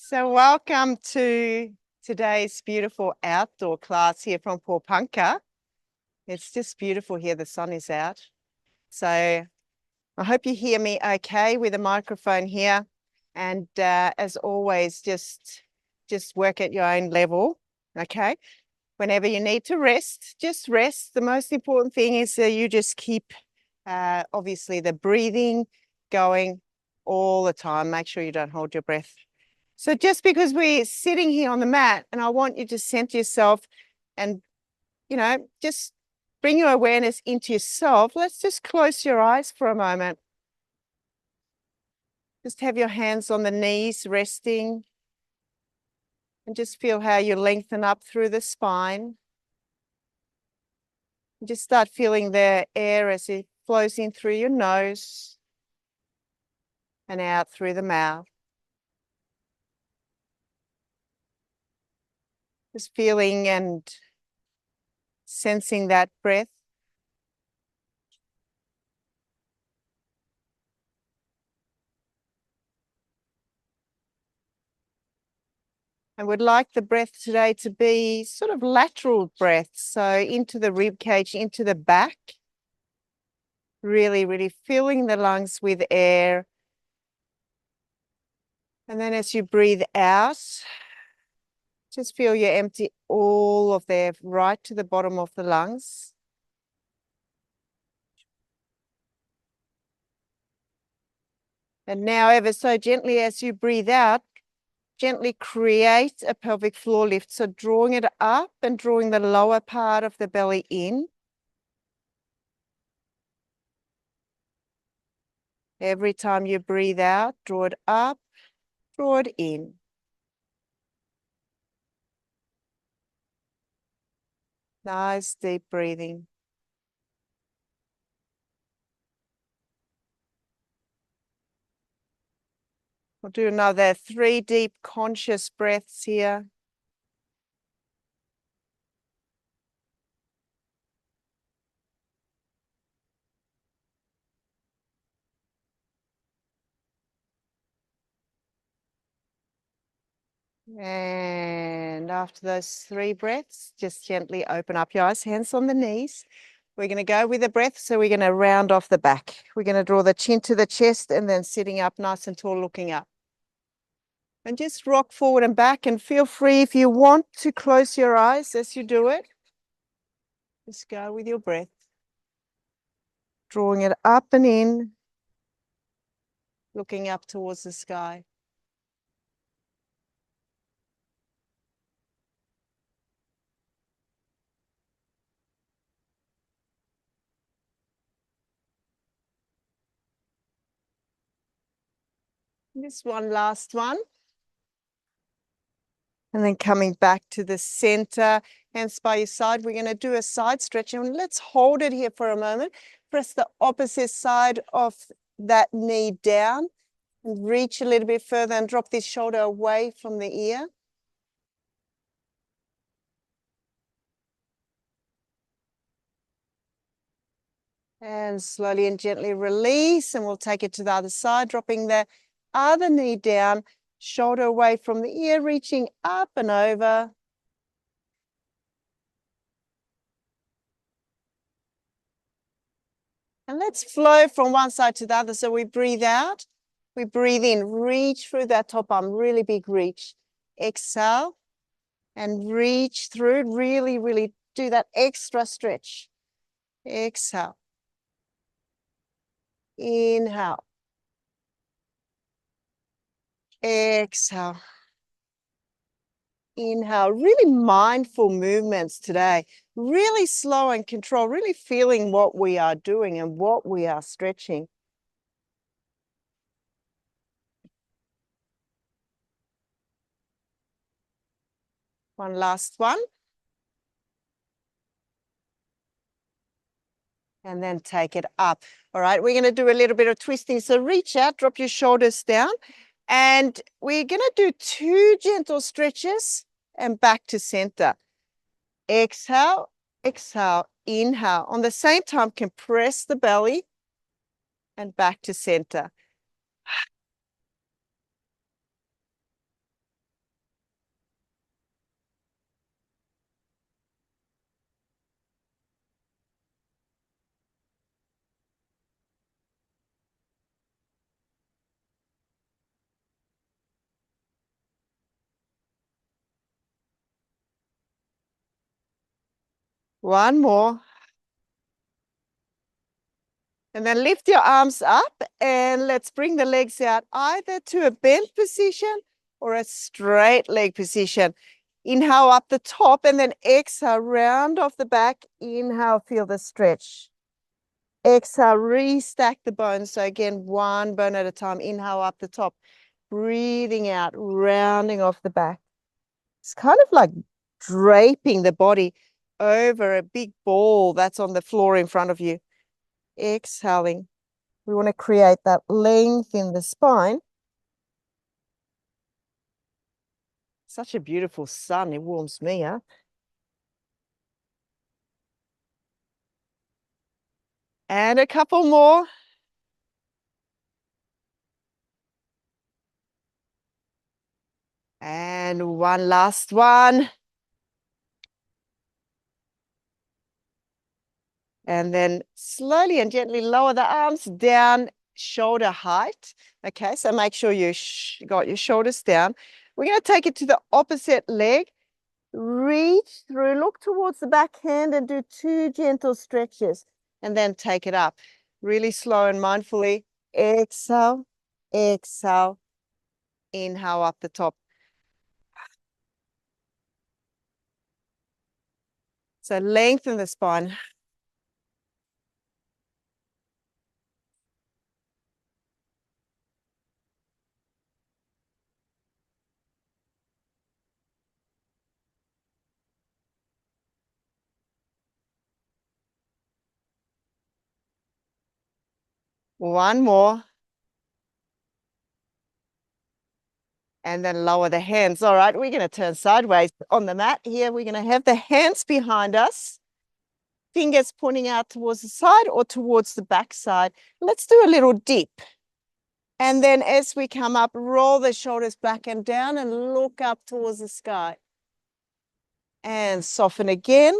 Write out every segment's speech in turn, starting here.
So welcome to today's beautiful outdoor class here from Porepunkah. It's just beautiful here. The sun is out. So I hope you hear me okay with the microphone here. And as always, just work at your own level, okay? Whenever you need to rest, just rest. The most important thing is that you just keep, obviously, the breathing going all the time. Make sure you don't hold your breath. So just because we're sitting here on the mat, and I want you to center yourself and, just bring your awareness into yourself, let's just close your eyes for a moment. Just have your hands on the knees resting, and just feel how you lengthen up through the spine. And just start feeling the air as it flows in through your nose and out through the mouth. Just feeling and sensing that breath. I would like the breath today to be sort of lateral breath, so into the rib cage, into the back. Really, really filling the lungs with air. And then as you breathe out, just feel you empty all of the air right to the bottom of the lungs. And now ever so gently as you breathe out, gently create a pelvic floor lift. So drawing it up and drawing the lower part of the belly in. Every time you breathe out, draw it up, draw it in. Nice deep breathing. We'll do another 3 deep conscious breaths here. And after those 3 breaths, just gently open up your eyes, hands on the knees. We're going to go with the breath, so we're going to round off the back. We're going to draw the chin to the chest and then sitting up nice and tall, looking up. And just rock forward and back, and feel free if you want to close your eyes as you do it. Just go with your breath. Drawing it up and in, looking up towards the sky. Just one last one. And then coming back to the center, hands by your side. We're going to do a side stretch, and let's hold it here for a moment. Press the opposite side of that knee down and reach a little bit further and drop this shoulder away from the ear. And slowly and gently release, and we'll take it to the other side, dropping the other knee down, shoulder away from the ear, reaching up and over. And let's flow from one side to the other. So we breathe out, we breathe in, reach through that top arm, really big reach. Exhale and reach through, really, really do that extra stretch. Exhale. Inhale. Exhale. Inhale. Really mindful movements today. Really slow and control, really feeling what we are doing and what we are stretching. One last one. And then take it up. All right, we're going to do a little bit of twisting. So reach out, drop your shoulders down. And we're going to do 2 gentle stretches and back to center. Exhale, exhale, inhale. On the same time, compress the belly and back to center. And back to center. One more. And then lift your arms up and let's bring the legs out either to a bent position or a straight leg position. Inhale up the top and then exhale, round off the back. Inhale, feel the stretch. Exhale, restack the bones. So again, one bone at a time. Inhale up the top, breathing out, rounding off the back. It's kind of like draping the body over a big ball that's on the floor in front of you. Exhaling. We want to create that length in the spine. Such a beautiful sun. It warms me up. And a couple more. And one last one. And then slowly and gently lower the arms down, shoulder height. Okay, so make sure you got your shoulders down. We're going to take it to the opposite leg. Reach through, look towards the back hand and do 2 gentle stretches. And then take it up. Really slow and mindfully. Exhale, exhale, inhale up the top. So lengthen the spine. One more. And then lower the hands. All right, we're going to turn sideways on the mat here. We're going to have the hands behind us, fingers pointing out towards the side or towards the back side. Let's do a little dip. And then as we come up, roll the shoulders back and down and look up towards the sky. And soften again.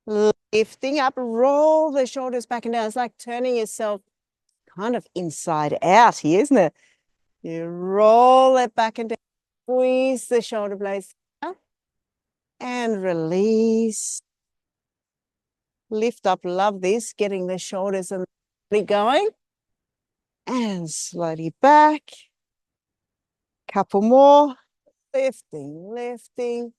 Lifting up, roll the shoulders back and down. It's like turning yourself kind of inside out here, isn't it? You roll it back and down, squeeze the shoulder blades up and release. Lift up, love this, getting the shoulders and going. And slowly back. Couple more. Lifting, lifting.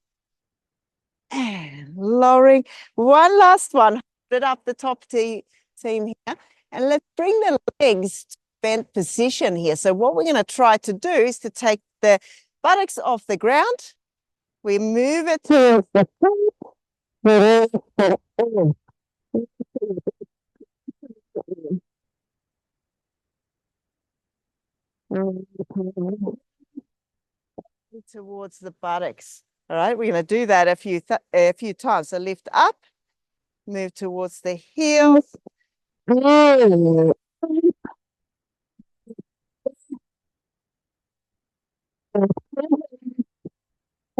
And lowering. One last one. Hold it up the top team here. And let's bring the legs to bent position here. So what we're going to try to do is to take the buttocks off the ground. We move it to the towards the buttocks. All right, we're going to do that a few times. So lift up, move towards the heels.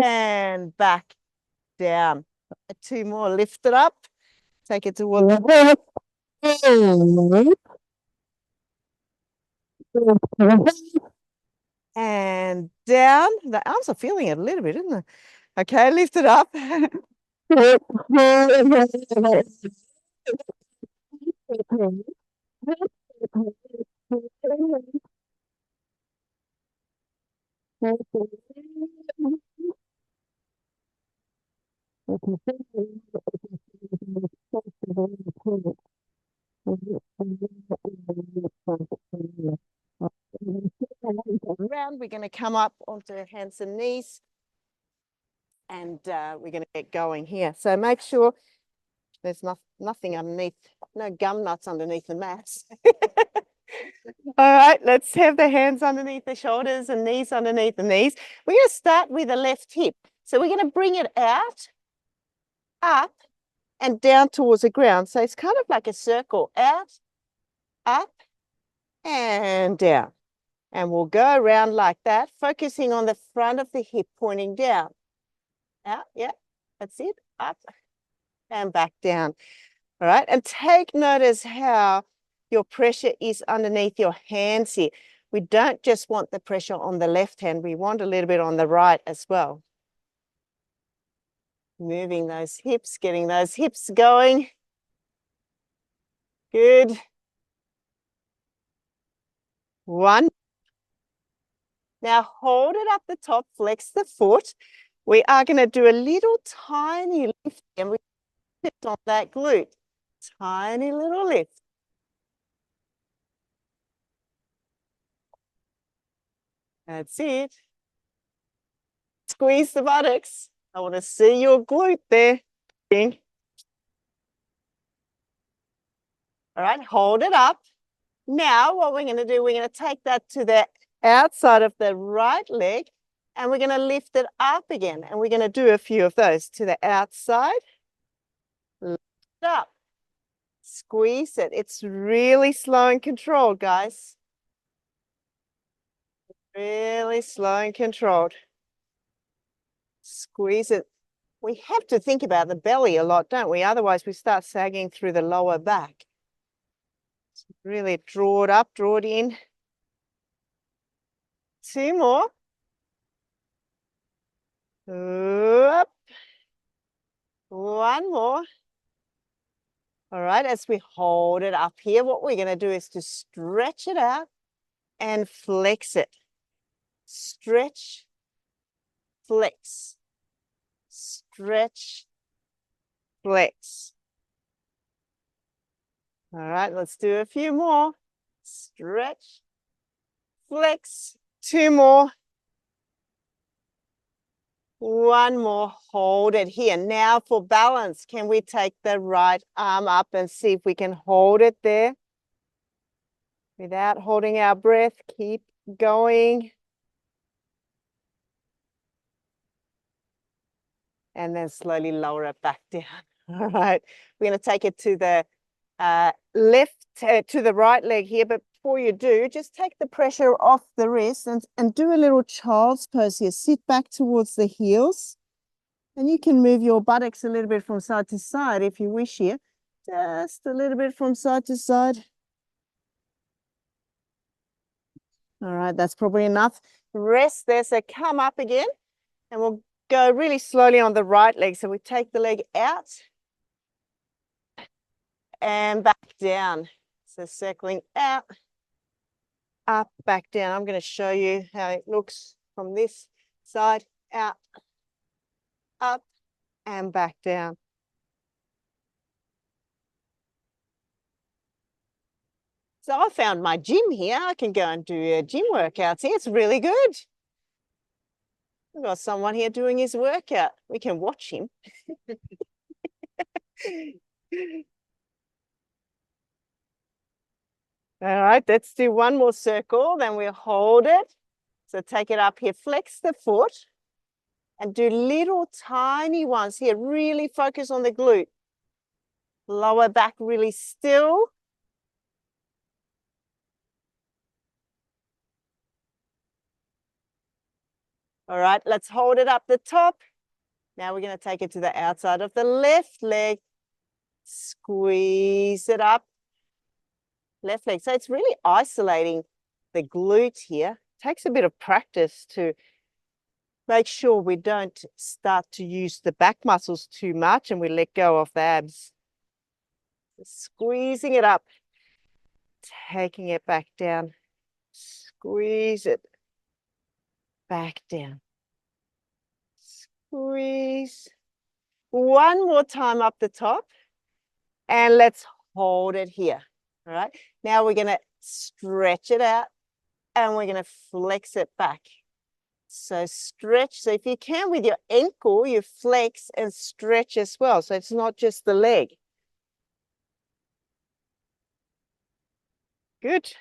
And back down. 2 more, lift it up. Take it towards the and down. The arms are feeling it a little bit, isn't it? Okay, lift it up. Around, we're going to come up onto hands and knees, and we're going to get going here. So make sure there's nothing underneath, no gum nuts underneath the mats. All right, let's have the hands underneath the shoulders and knees underneath the knees. We're going to start with the left hip. So we're going to bring it out, up, and down towards the ground. So it's kind of like a circle, out, up, and down. And we'll go around like that, focusing on the front of the hip pointing down. Out, yeah, that's it, up, and back down. All right, and take notice how your pressure is underneath your hands here. We don't just want the pressure on the left hand, we want a little bit on the right as well. Moving those hips, getting those hips going. Good. One. Now hold it up the top, flex the foot. We are going to do a little tiny lift and we lift on that glute. Tiny little lift. That's it. Squeeze the buttocks. I want to see your glute there. All right, hold it up. Now what we're going to do, we're going to take that to the outside of the right leg and we're going to lift it up again. And we're going to do a few of those to the outside. Lift it up. Squeeze it. It's really slow and controlled, guys. Really slow and controlled. Squeeze it. We have to think about the belly a lot, don't we? Otherwise, we start sagging through the lower back. So really draw it up, draw it in. Two more. Up. One more. All right, as we hold it up here, what we're going to do is to stretch it out and flex it. Stretch, flex, stretch, flex. All right, let's do a few more. Stretch, flex, two more. One more, hold it here. Now for balance, can we take the right arm up and see if we can hold it there? Without holding our breath, keep going. And then slowly lower it back down. All right, we're going to take it to the to the right leg here, but before you do, just take the pressure off the wrist and do a little child's pose here. Sit back towards the heels. And you can move your buttocks a little bit from side to side if you wish here. Just a little bit from side to side. All right, that's probably enough. Rest there, so come up again. And we'll go really slowly on the right leg. So we take the leg out and back down. So circling out, up, back down. I'm going to show you how it looks from this side, out, up, and back down. So I found my gym here. I can go and do gym workouts here. It's really good. We've got someone here doing his workout. We can watch him. All right, let's do one more circle. Then we'll hold it. So take it up here, flex the foot and do little tiny ones here. Really focus on the glute. Lower back really still. All right, let's hold it up the top. Now we're going to take it to the outside of the left leg. Squeeze it up. Left leg. So it's really isolating the glute here. Takes a bit of practice to make sure we don't start to use the back muscles too much and we let go of the abs. Squeezing it up. Taking it back down. Squeeze it back down. Squeeze. One more time up the top. And let's hold it here. All right. Now we're going to stretch it out and we're going to flex it back. So stretch. So if you can with your ankle, you flex and stretch as well. So it's not just the leg. Good.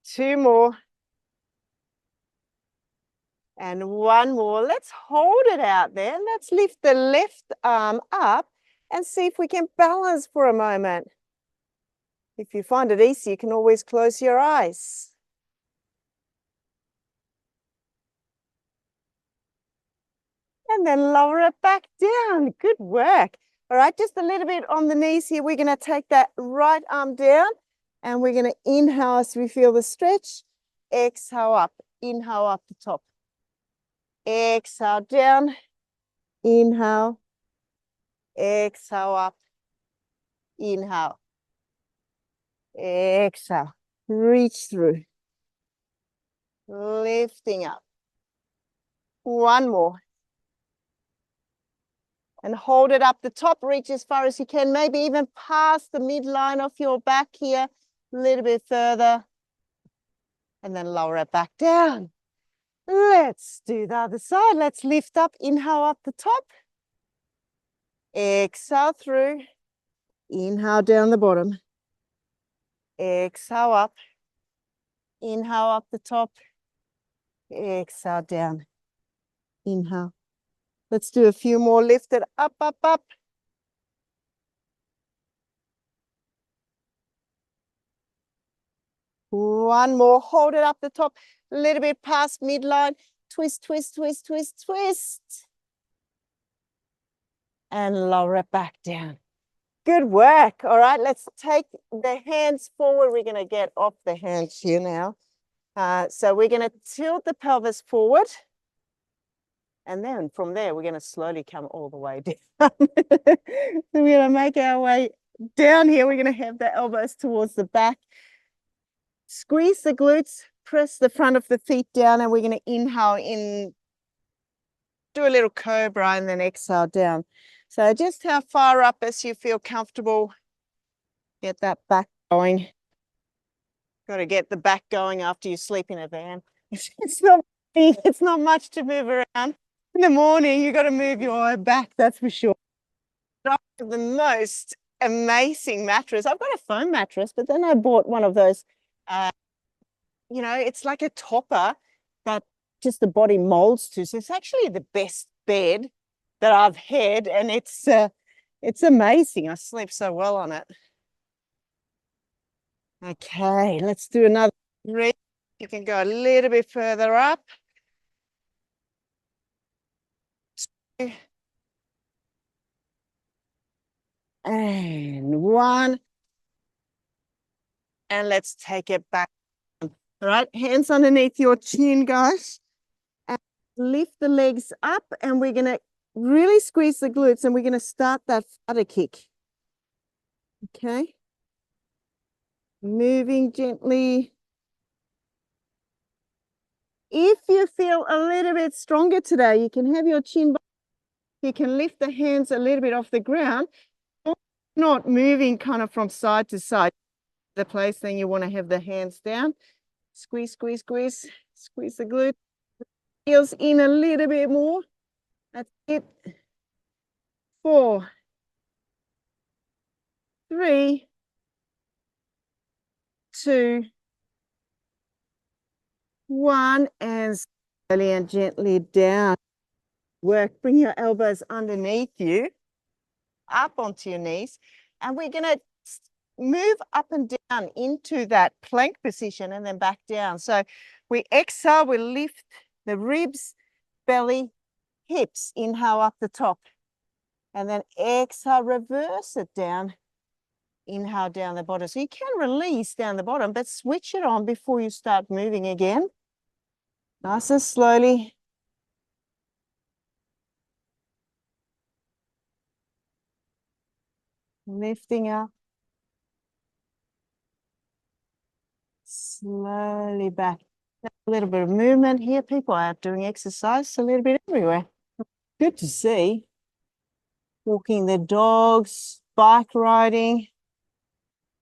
Two more. And one more. Let's hold it out there. Let's lift the left arm up and see if we can balance for a moment. If you find it easy, you can always close your eyes. And then lower it back down. Good work. All right, just a little bit on the knees here. We're going to take that right arm down and we're going to inhale as we feel the stretch. Exhale up. Inhale up the top. exhale down, inhale, exhale up, inhale, exhale, reach through, lifting up. One more. And hold it up the top, reach as far as you can, maybe even past the midline of your back here, a little bit further. And then lower it back down. Let's do the other side. Let's lift up, inhale up the top. Exhale through, inhale down the bottom. Exhale up, inhale up the top. Exhale down, inhale. Let's do a few more. Lift it up, up, up. One more. Hold it up the top, a little bit past midline. Twist, twist, twist, twist, twist. And lower it back down. Good work. All right, let's take the hands forward. We're going to get off the hands here now. So we're going to tilt the pelvis forward. And then from there, we're going to slowly come all the way down. So we're going to make our way down here. We're going to have the elbows towards the back. Squeeze the glutes, press the front of the feet down, and we're going to inhale in, do a little cobra, and then exhale down. So just how far up as you feel comfortable. Get that back going. Got to get the back going after you sleep in a van. It's not much to move around. In the morning, you got to move your back, that's for sure. I have the most amazing mattress. I've got a foam mattress, but then I bought one of those, you know, it's like a topper that just the body molds to. So it's actually the best bed that I've had, and it's amazing. I sleep so well on it. Okay, let's do another reach. You can go a little bit further up. And one. And let's take it back. All right, hands underneath your chin, guys. And lift the legs up, and we're going to really squeeze the glutes, and we're going to start that flutter kick. Okay. Moving gently. If you feel a little bit stronger today, you can have your chin. You can lift the hands a little bit off the ground. Not moving kind of from side to side. The place, then you want to have the hands down. Squeeze, squeeze, squeeze. Squeeze the glute. Heels in a little bit more. That's it. 4, 3, 2, 1, and slowly and gently down. Work. Bring your elbows underneath you, up onto your knees, and we're going to move up and down into that plank position and then back down. So we exhale, we lift the ribs, belly, hips. Inhale up the top, and then exhale, reverse it down. Inhale down the bottom. So you can release down the bottom, but switch it on before you start moving again. Nice and slowly. Lifting up. Slowly back. A little bit of movement here. People are doing exercise a little bit everywhere. Good to see. Walking the dogs, bike riding.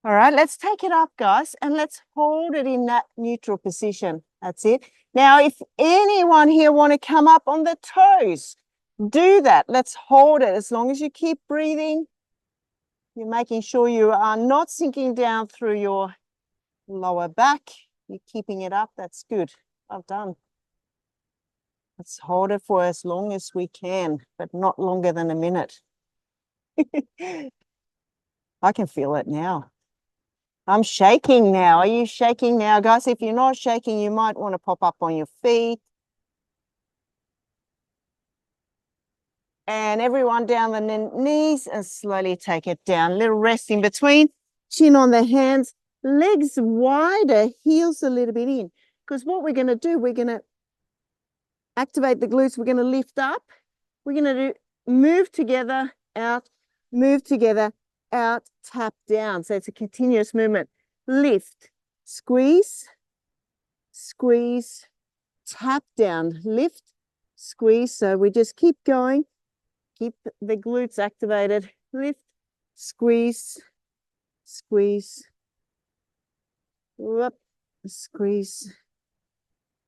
All right, let's take it up, guys, and let's hold it in that neutral position. That's it. Now, if anyone here want to come up on the toes, do that. Let's hold it. As long as you keep breathing, you're making sure you are not sinking down through your lower back. You're keeping it up. That's good. Well done. Let's hold it for as long as we can, but not longer than a minute. I can feel it now. I'm shaking now. Are you shaking now, guys? If you're not shaking, you might want to pop up on your feet. And everyone down the knees and slowly take it down. Little rest in between. Chin on the hands. Legs wider, heels a little bit in. Because what we're going to do, we're going to activate the glutes. We're going to lift up. We're going to do move together, out, move together, out, tap down. So it's a continuous movement. Lift, squeeze, squeeze, tap down, lift, squeeze. So we just keep going. Keep the glutes activated. Lift, squeeze, squeeze, whoop, squeeze.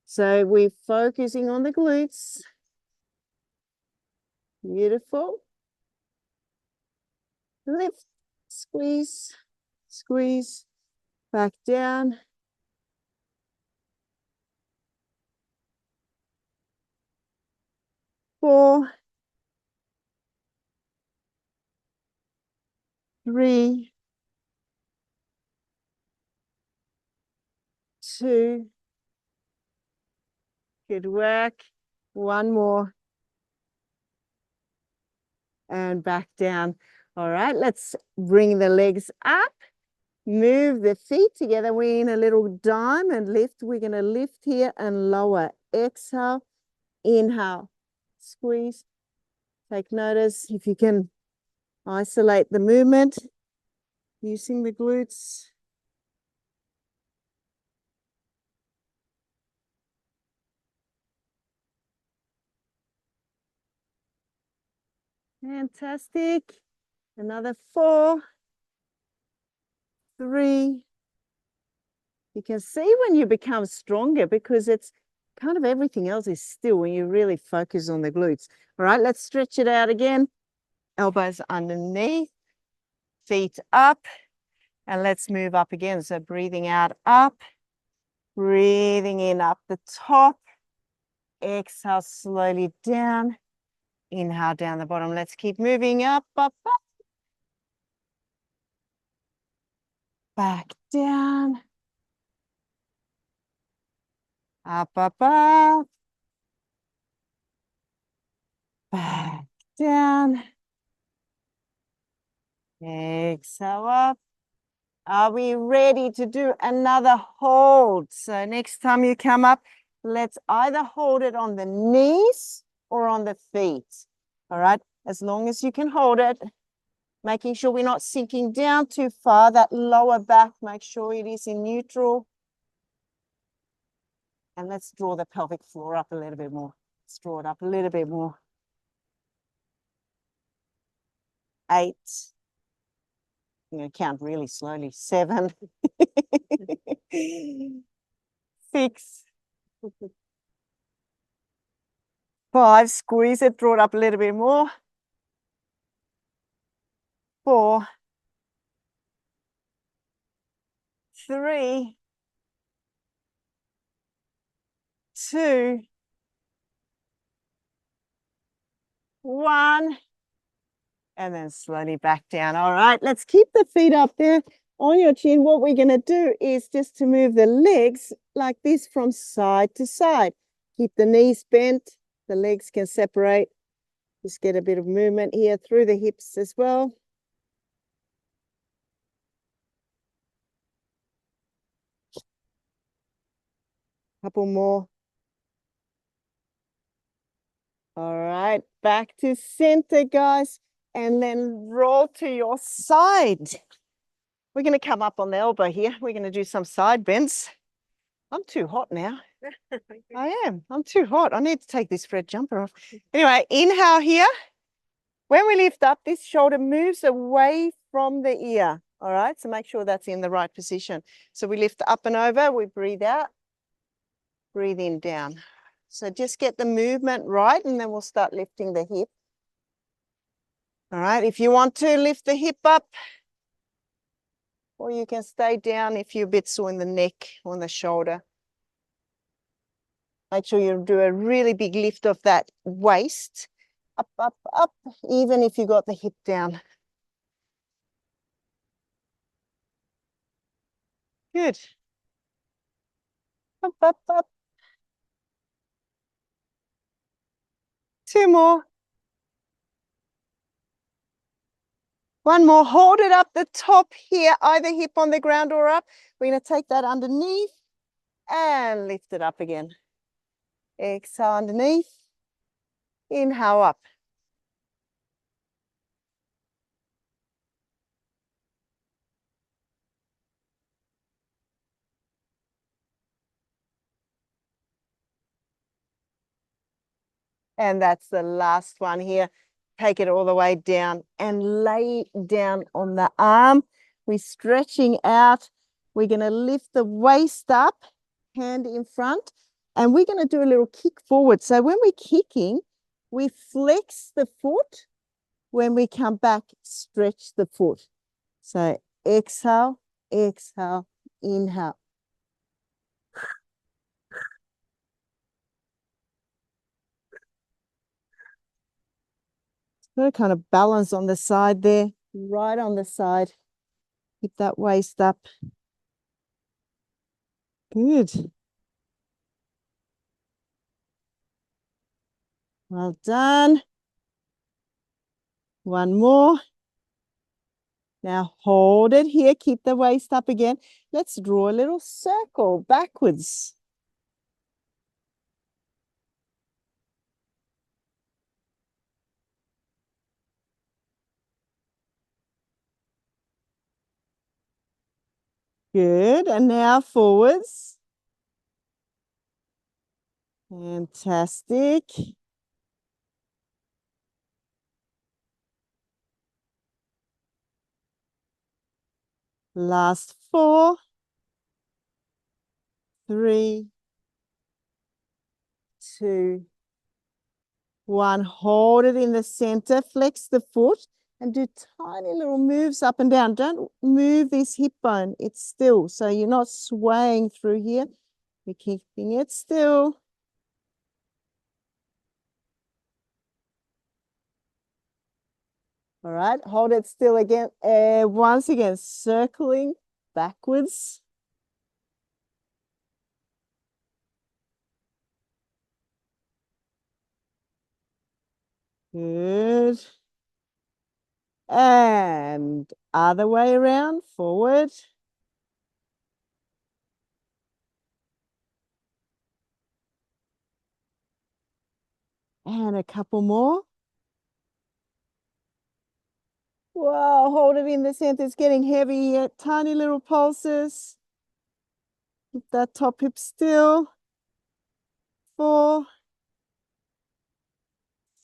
So we're focusing on the glutes. Beautiful. Lift, squeeze, squeeze, back down. Four, three, two. Good work. One more. And back down. All right, let's bring the legs up. Move the feet together. We're in a little diamond lift. We're going to lift here and lower. Exhale, inhale, squeeze. Take notice if you can isolate the movement using the glutes. Fantastic. Another 4, 3. You can see when you become stronger because it's kind of everything else is still when you really focus on the glutes. All right, let's stretch it out again. Elbows underneath, feet up, and let's move up again. So breathing out, up, breathing in up the top. Exhale slowly down. Inhale down the bottom. Let's keep moving up, up, up. Back down. Up, up, up. Back down. Exhale up. Are we ready to do another hold? So next time you come up, let's either hold it on the knees or on the feet. All right, as long as you can hold it, making sure we're not sinking down too far. That lower back, make sure it is in neutral. And let's draw the pelvic floor up a little bit more. Let's draw it up a little bit more. 8. I'm going to count really slowly. 7. 6. 5. Squeeze it, draw it up a little bit more. 4. 3. 2. 1. And then slowly back down. All right, let's keep the feet up there on your chin. What we're going to do is just to move the legs like this from side to side. Keep the knees bent. The legs can separate. Just get a bit of movement here through the hips as well. Couple more. All right, back to center, guys, and then roll to your side. We're going to come up on the elbow here. We're going to do some side bends. I'm too hot now. I am. I'm too hot. I need to take this red jumper off. Anyway, inhale here. When we lift up, this shoulder moves away from the ear. All right, so make sure that's in the right position. So we lift up and over. We breathe out. Breathe in, down. So just get the movement right, and then we'll start lifting the hip. All right, if you want to lift the hip up, or you can stay down if you're a bit sore in the neck or in the shoulder. Make sure you do a really big lift of that waist. Up, up, up, even if you got the hip down. Good. Up, up, up. 2 more. 1 more. Hold it up the top here, either hip on the ground or up. We're going to take that underneath and lift it up again. Exhale underneath. Inhale up. And that's the last one here. Take it all the way down and lay down on the arm. We're stretching out. We're going to lift the waist up, hand in front, and we're going to do a little kick forward. So when we're kicking, we flex the foot. When we come back, stretch the foot. So exhale, exhale, inhale. Got to kind of balance on the side there, right on the side. Keep that waist up. Good. Well done. One more. Now hold it here. Keep the waist up again. Let's draw a little circle backwards. Good. And now forwards. Fantastic. Last 4, 3, 2, 1. Hold it in the center. Flex the foot and do tiny little moves up and down. Don't move this hip bone. It's still. So you're not swaying through here. You're keeping it still. All right, hold it still again. Once again, circling backwards. Good. And other way around, forward. And a couple more. Wow, hold it in the center. It's getting heavy here. Tiny little pulses. Keep that top hip still. 4,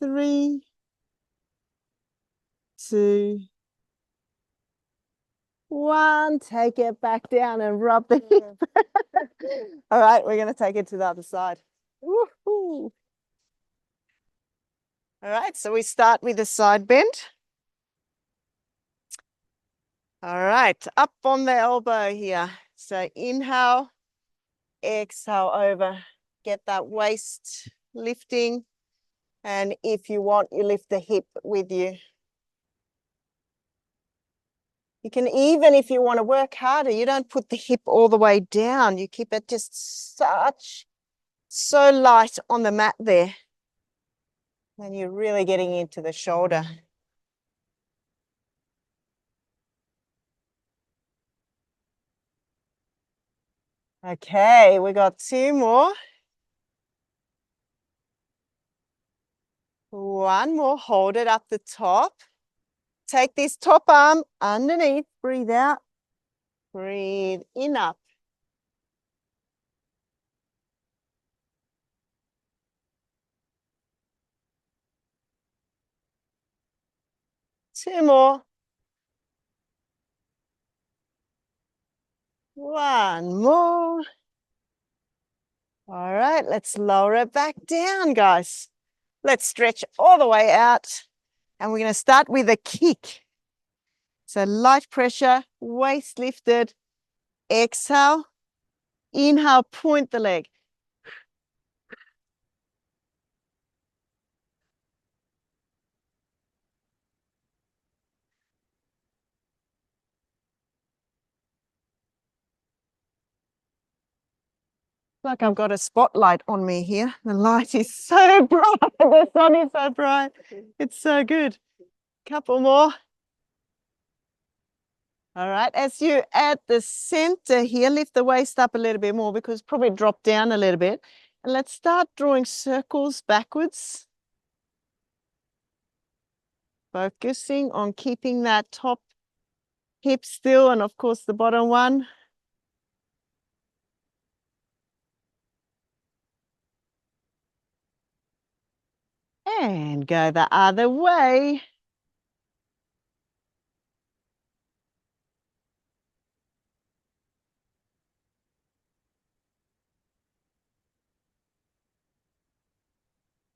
3, 2, 1. Take it back down and rub the hip. All right, we're going to take it to the other side. Woohoo. All right, so we start with a side bend. All right, up on the elbow here. So inhale, exhale over. Get that waist lifting. And if you want, you lift the hip with you. You can even, if you want to work harder, you don't put the hip all the way down. You keep it just so light on the mat there. And you're really getting into the shoulder. Okay, we got 2 more. 1 more, hold it up the top. Take this top arm underneath, breathe out, breathe in up. Two more. 1 more. All right, let's lower it back down, guys. Let's stretch all the way out. And we're going to start with a kick. So light pressure, waist lifted. Exhale. Inhale, point the leg. Like I've got a spotlight on me here. The light is so bright. The sun is so bright. It's so good. Couple more. All right, as you at the center here, lift the waist up a little bit more because it's probably dropped down a little bit. And let's start drawing circles backwards. Focusing on keeping that top hip still, and of course the bottom one. And go the other way.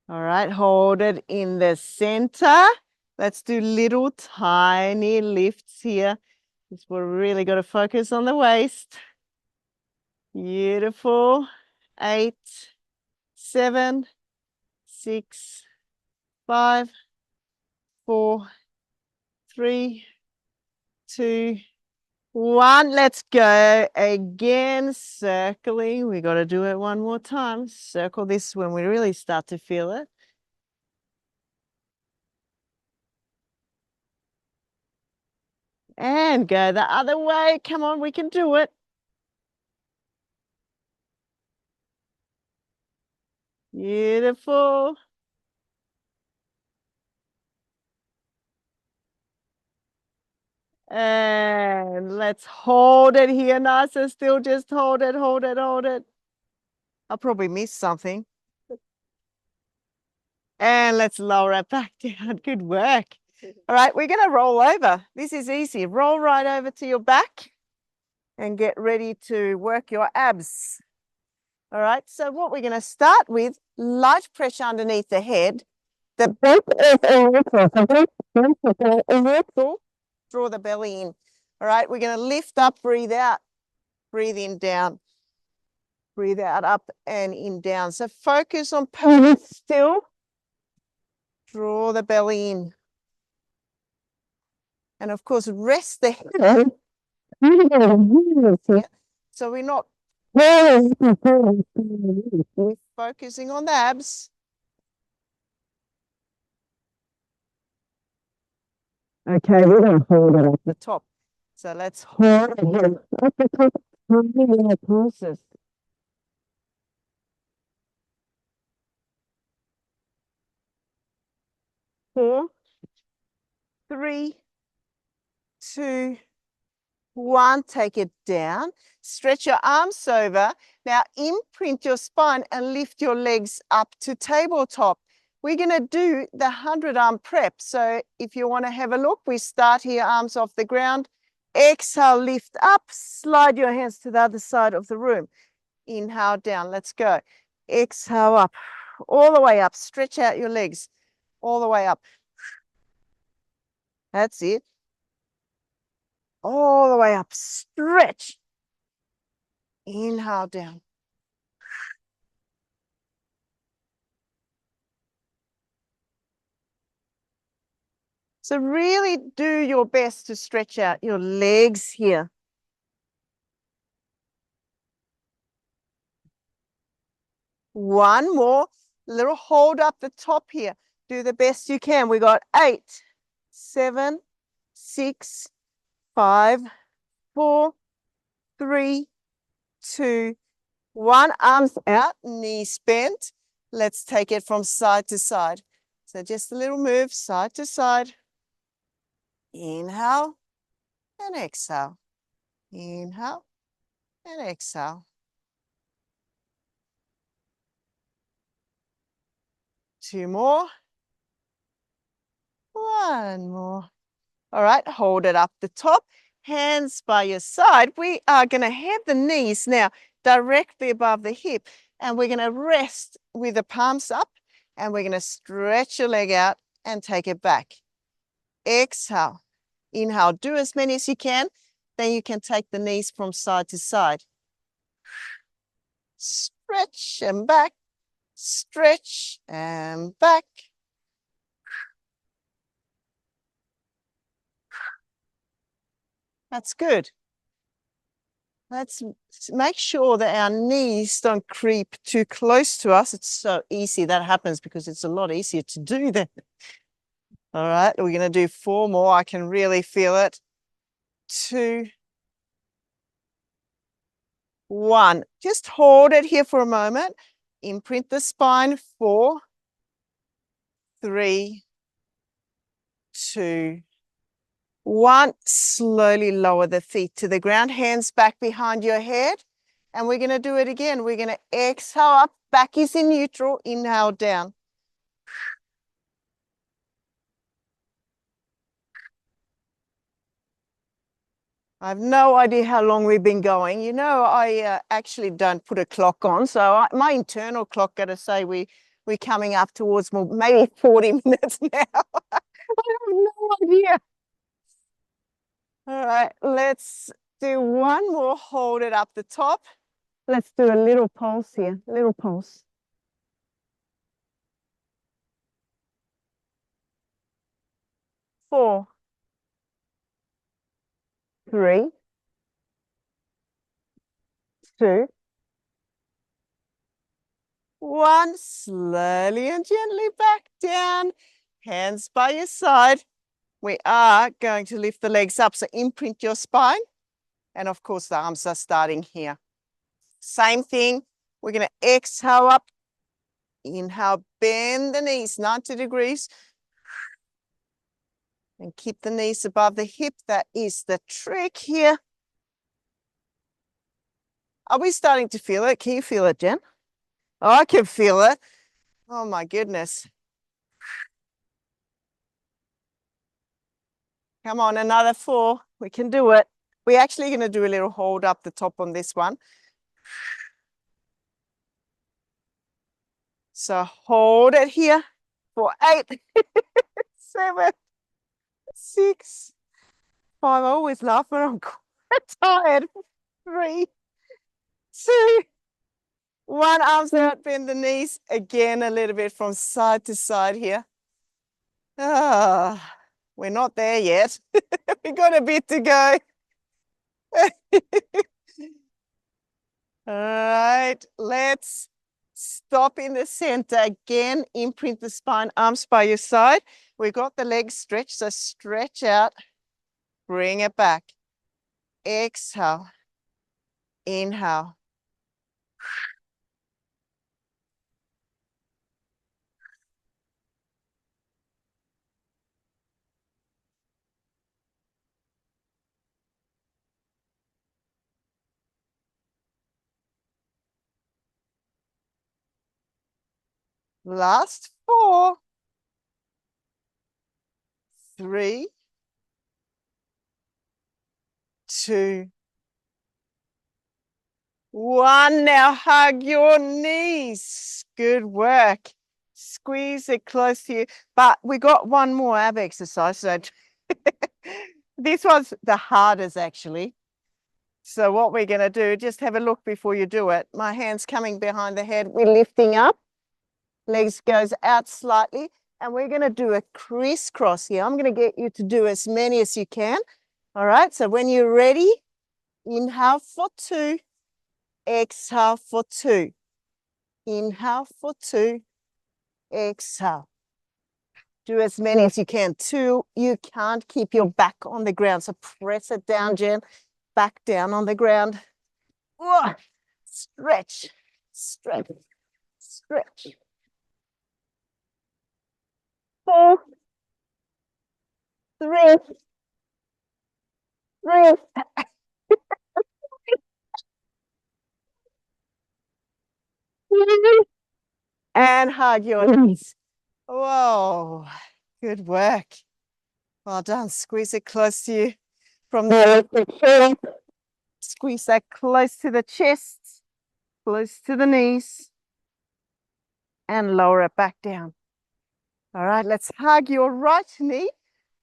All right, hold it in the center. Let's do little tiny lifts here. Because we're really got to focus on the waist. Beautiful. 8, 7, 6, 5, 4, 3, 2, 1. Let's go again, circling. We got to do it one more time. Circle this when we really start to feel it. And go the other way. Come on, we can do it. Beautiful. And let's hold it here nice and still. Just hold it, hold it, hold it. I'll probably miss something. And let's lower it back down. Good work. All right, we're going to roll over. This is easy. Roll right over to your back and get ready to work your abs. All right, so what we're going to start with, light pressure underneath the head. The back is a neutral. Draw the belly in. All right, we're going to lift up, breathe out, breathe in, down, breathe out, up and in, down. So focus on pelvis still. Draw the belly in. And of course, rest the head. So we're not we're focusing on the abs. Okay, we're going to hold it at the top. So let's hold it here at the top. Pulses. 4, 3, 2, 1. Take it down. Stretch your arms over. Now imprint your spine and lift your legs up to tabletop. We're going to do the 100-arm prep. So if you want to have a look, we start here, arms off the ground. Exhale, lift up. Slide your hands to the other side of the room. Inhale, down. Let's go. Exhale, up. All the way up. Stretch out your legs. All the way up. That's it. All the way up. Stretch. Inhale, down. So really do your best to stretch out your legs here. One more. Little hold up the top here. Do the best you can. We got 8, 7, 6, 5, 4, 3, 2, 1. Arms out, knees bent. Let's take it from side to side. So just a little move, side to side. Inhale and exhale. Inhale and exhale. 2 more. 1 more. All right, hold it up the top. Hands by your side. We are going to have the knees now directly above the hip. And we're going to rest with the palms up. And we're going to stretch your leg out and take it back. Exhale. Inhale. Do as many as you can. Then you can take the knees from side to side. Stretch and back. Stretch and back. That's good. Let's make sure that our knees don't creep too close to us. It's so easy. That happens because it's a lot easier to do that. All right, we're going to do 4 more. I can really feel it. 2, 1. Just hold it here for a moment. imprint the spine. 4, 3, 2, 1. Slowly lower the feet to the ground, hands back behind your head. And we're going to do it again. We're going to exhale up, back is in neutral, inhale down. I have no idea how long we've been going. You know, I actually don't put a clock on. So my internal clock got to say we're coming up towards more, maybe 40 minutes now. I have no idea. All right, let's do one more. Hold it up the top. Let's do a little pulse here, little pulse. 4, 3, 2, 1. Slowly and gently back down. Hands by your side. We are going to lift the legs up. So imprint your spine. And of course, the arms are starting here. Same thing. We're going to exhale up. Inhale, bend the knees 90 degrees. And keep the knees above the hip. That is the trick here. Are we starting to feel it? Can you feel it, Jen? Oh, I can feel it. Oh my goodness. Come on, another 4. We can do it. We're actually going to do a little hold up the top on this one. So hold it here for 8, 7, 6, 5. I always laugh when I'm quite tired. 3, 2, 1. Arms out, bend the knees. Again, a little bit from side to side here. Ah, we're not there yet. We've got a bit to go. All right, let's stop in the center. Again, imprint the spine, arms by your side. We've got the legs stretched, so stretch out. Bring it back. Exhale. Inhale. Last 4, 3, 2, 1. Now hug your knees. Good work. Squeeze it close to you. But we got one more ab exercise. So this one's the hardest, actually. So what we're going to do, just have a look before you do it. My hand's coming behind the head. We're lifting up. Legs goes out slightly. And we're going to do a crisscross here. I'm going to get you to do as many as you can. All right. So when you're ready, inhale for 2. Exhale for 2. Inhale for 2. Exhale. Do as many as you can. 2, you can't keep your back on the ground. So press it down, Jen. Back down on the ground. Whoa. Stretch, stretch, stretch. 4, 3, 3. And hug your knees. Whoa, good work. Well done. Squeeze it close to you from the chest. Squeeze that close to the chest, close to the knees, and lower it back down. All right, let's hug your right knee.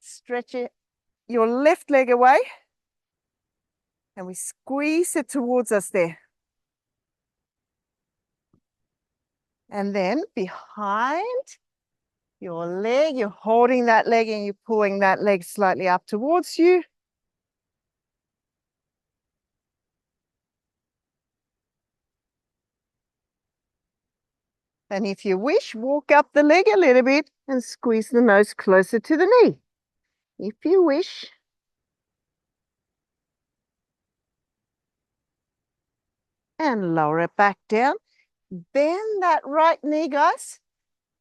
Stretch it, your left leg away. And we squeeze it towards us there. And then behind your leg, you're holding that leg and you're pulling that leg slightly up towards you. And if you wish, walk up the leg a little bit and squeeze the nose closer to the knee. If you wish. And lower it back down. Bend that right knee, guys.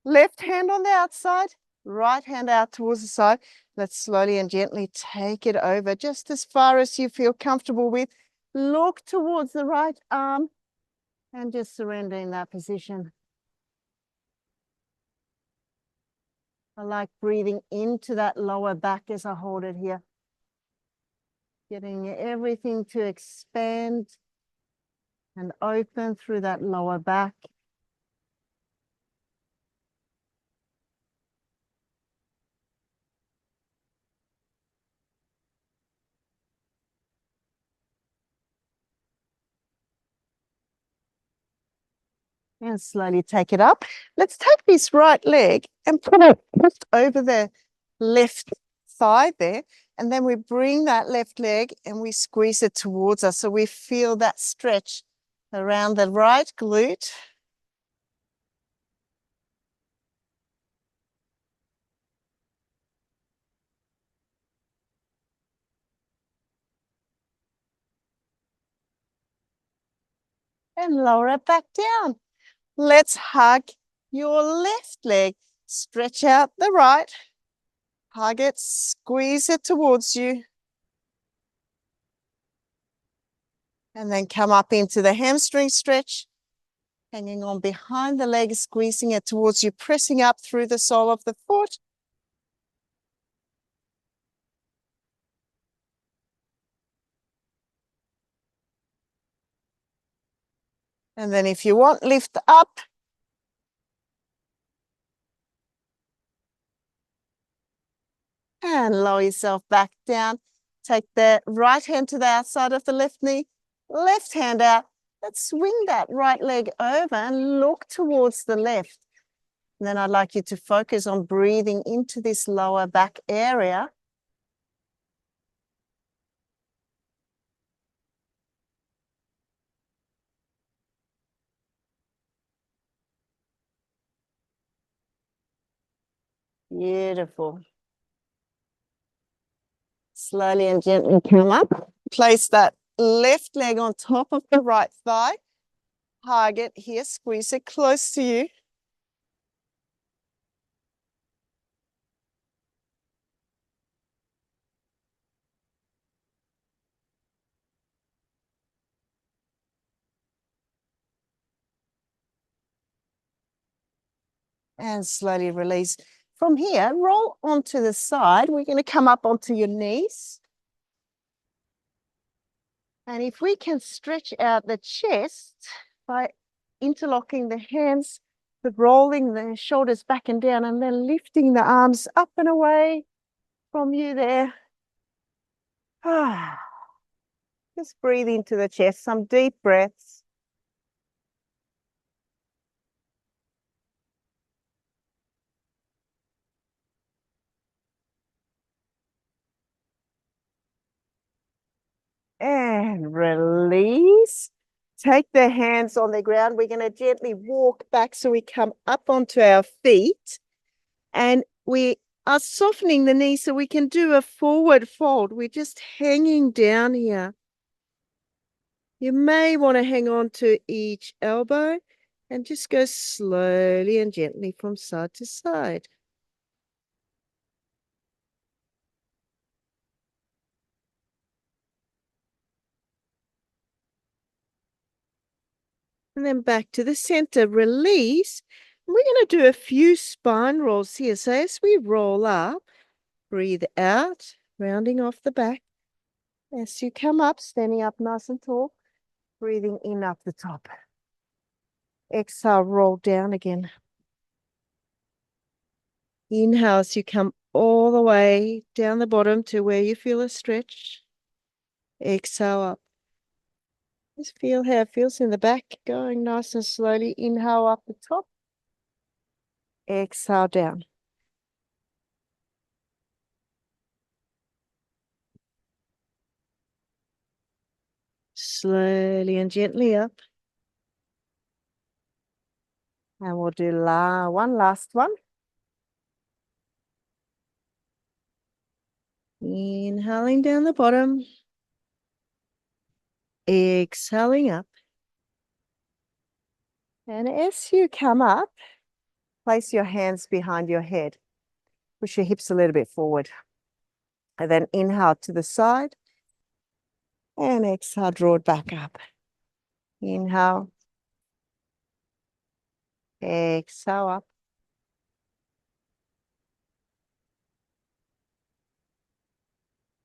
Left hand on the outside, right hand out towards the side. Let's slowly and gently take it over just as far as you feel comfortable with. Look towards the right arm and just surrender in that position. I like breathing into that lower back as I hold it here. Getting everything to expand and open through that lower back. And slowly take it up. Let's take this right leg and put it just over the left thigh there. And then we bring that left leg and we squeeze it towards us. So we feel that stretch around the right glute. And lower it back down. Let's hug your left leg. Stretch out the right. Hug it, squeeze it towards you. And then come up into the hamstring stretch. Hanging on behind the leg, squeezing it towards you, pressing up through the sole of the foot. And then if you want, lift up. And lower yourself back down. Take the right hand to the outside of the left knee, left hand out. Let's swing that right leg over and look towards the left. And then I'd like you to focus on breathing into this lower back area. Beautiful. Slowly and gently come up. Place that left leg on top of the right thigh. Hug it here, squeeze it close to you. And slowly release. From here, roll onto the side. We're going to come up onto your knees. And if we can stretch out the chest by interlocking the hands, but rolling the shoulders back and down, and then lifting the arms up and away from you there. Just breathe into the chest, some deep breaths. And release. Take the hands on the ground. We're going to gently walk back so we come up onto our feet. And we are softening the knee so we can do a forward fold. We're just hanging down here. You may want to hang on to each elbow and just go slowly and gently from side to side. And then back to the center, release. We're going to do a few spine rolls here. So as we roll up, breathe out, rounding off the back. As you come up, standing up nice and tall, breathing in up the top. Exhale, roll down again. Inhale as you come all the way down the bottom to where you feel a stretch. Exhale up. Just feel how it feels in the back, going nice and slowly. Inhale up the top. Exhale down. Slowly and gently up. And we'll do one last one. Inhaling down the bottom. Exhaling up. And as you come up, place your hands behind your head. Push your hips a little bit forward. And then inhale to the side. And exhale, draw it back up. Inhale. Exhale up.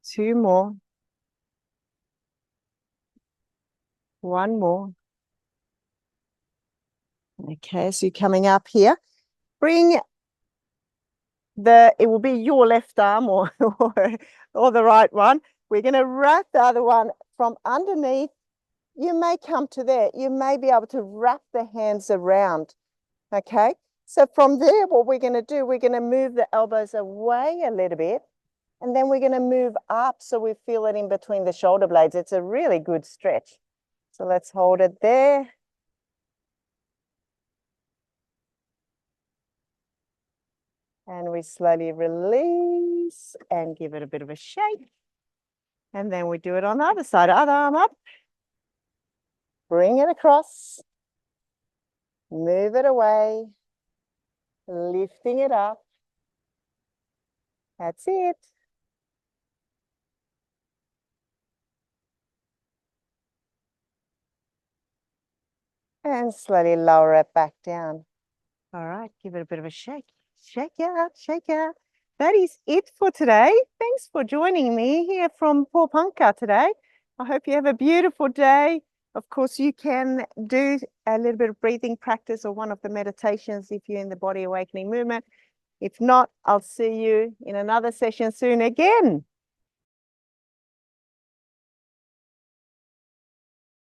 Two more. One more. Okay, so you're coming up here. Bring it will be your left arm or the right one. We're going to wrap the other one from underneath. You may come to there. You may be able to wrap the hands around. Okay, so from there, what we're going to do, we're going to move the elbows away a little bit. And then we're going to move up so we feel it in between the shoulder blades. It's a really good stretch. So let's hold it there. And we slowly release and give it a bit of a shake. And then we do it on the other side. Other arm up. Bring it across. Move it away. Lifting it up. That's it. And slowly lower it back down. All right, give it a bit of a shake. Shake out, shake out. That is it for today. Thanks for joining me here from Porepunkah today. I hope you have a beautiful day. Of course, you can do a little bit of breathing practice or one of the meditations if you're in the body awakening movement. If not, I'll see you in another session soon again.